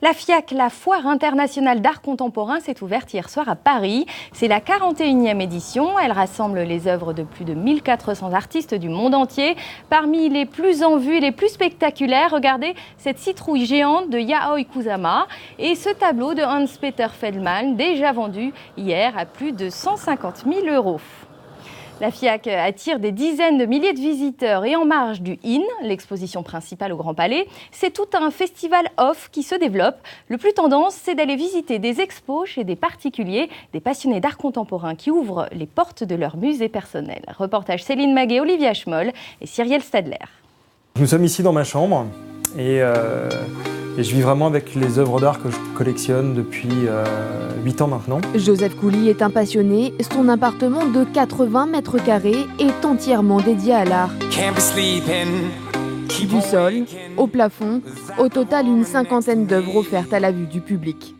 La FIAC, la Foire internationale d'art contemporain, s'est ouverte hier soir à Paris. C'est la 41e édition. Elle rassemble les œuvres de plus de 1400 artistes du monde entier. Parmi les plus en vue et les plus spectaculaires, regardez cette citrouille géante de Yayoi Kusama et ce tableau de Hans-Peter Feldman, déjà vendu hier à plus de 150 000 €. La FIAC attire des dizaines de milliers de visiteurs et en marge du IN, l'exposition principale au Grand Palais, c'est tout un festival off qui se développe. Le plus tendance, c'est d'aller visiter des expos chez des particuliers, des passionnés d'art contemporain qui ouvrent les portes de leur musée personnel. Reportage Céline Maguet, Olivia Schmoll et Cyrielle Stadler. Nous sommes ici dans ma chambre et je vis vraiment avec les œuvres d'art que je collectionne depuis 8 ans maintenant. Joseph Couly est un passionné. Son appartement de 80 mètres carrés est entièrement dédié à l'art. Du sol au plafond, au total une cinquantaine d'œuvres offertes à la vue du public.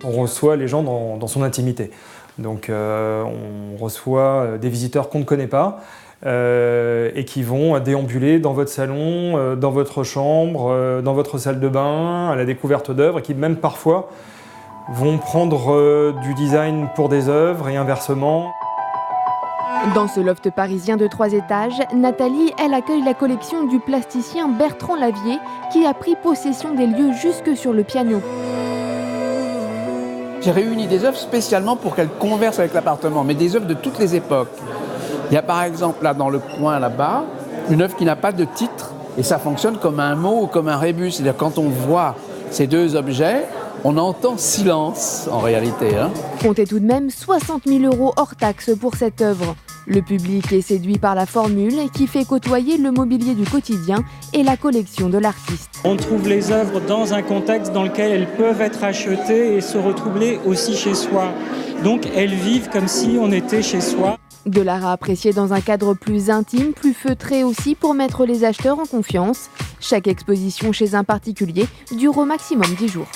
On reçoit les gens dans son intimité. Donc on reçoit des visiteurs qu'on ne connaît pas. Et qui vont déambuler dans votre salon, dans votre chambre, dans votre salle de bain, à la découverte d'œuvres, et qui même parfois vont prendre du design pour des œuvres et inversement. Dans ce loft parisien de 3 étages, Nathalie, elle accueille la collection du plasticien Bertrand Lavier, qui a pris possession des lieux jusque sur le piano. J'ai réuni des œuvres spécialement pour qu'elles conversent avec l'appartement, mais des œuvres de toutes les époques. Il y a par exemple là dans le coin là-bas, une œuvre qui n'a pas de titre et ça fonctionne comme un mot ou comme un rébus. C'est-à-dire quand on voit ces deux objets, on entend silence en réalité. Comptez tout de même 60 000 € hors taxe pour cette œuvre. Le public est séduit par la formule qui fait côtoyer le mobilier du quotidien et la collection de l'artiste. On trouve les œuvres dans un contexte dans lequel elles peuvent être achetées et se retrouver aussi chez soi. Donc elles vivent comme si on était chez soi. De l'art à apprécier dans un cadre plus intime, plus feutré aussi pour mettre les acheteurs en confiance. Chaque exposition chez un particulier dure au maximum 10 jours.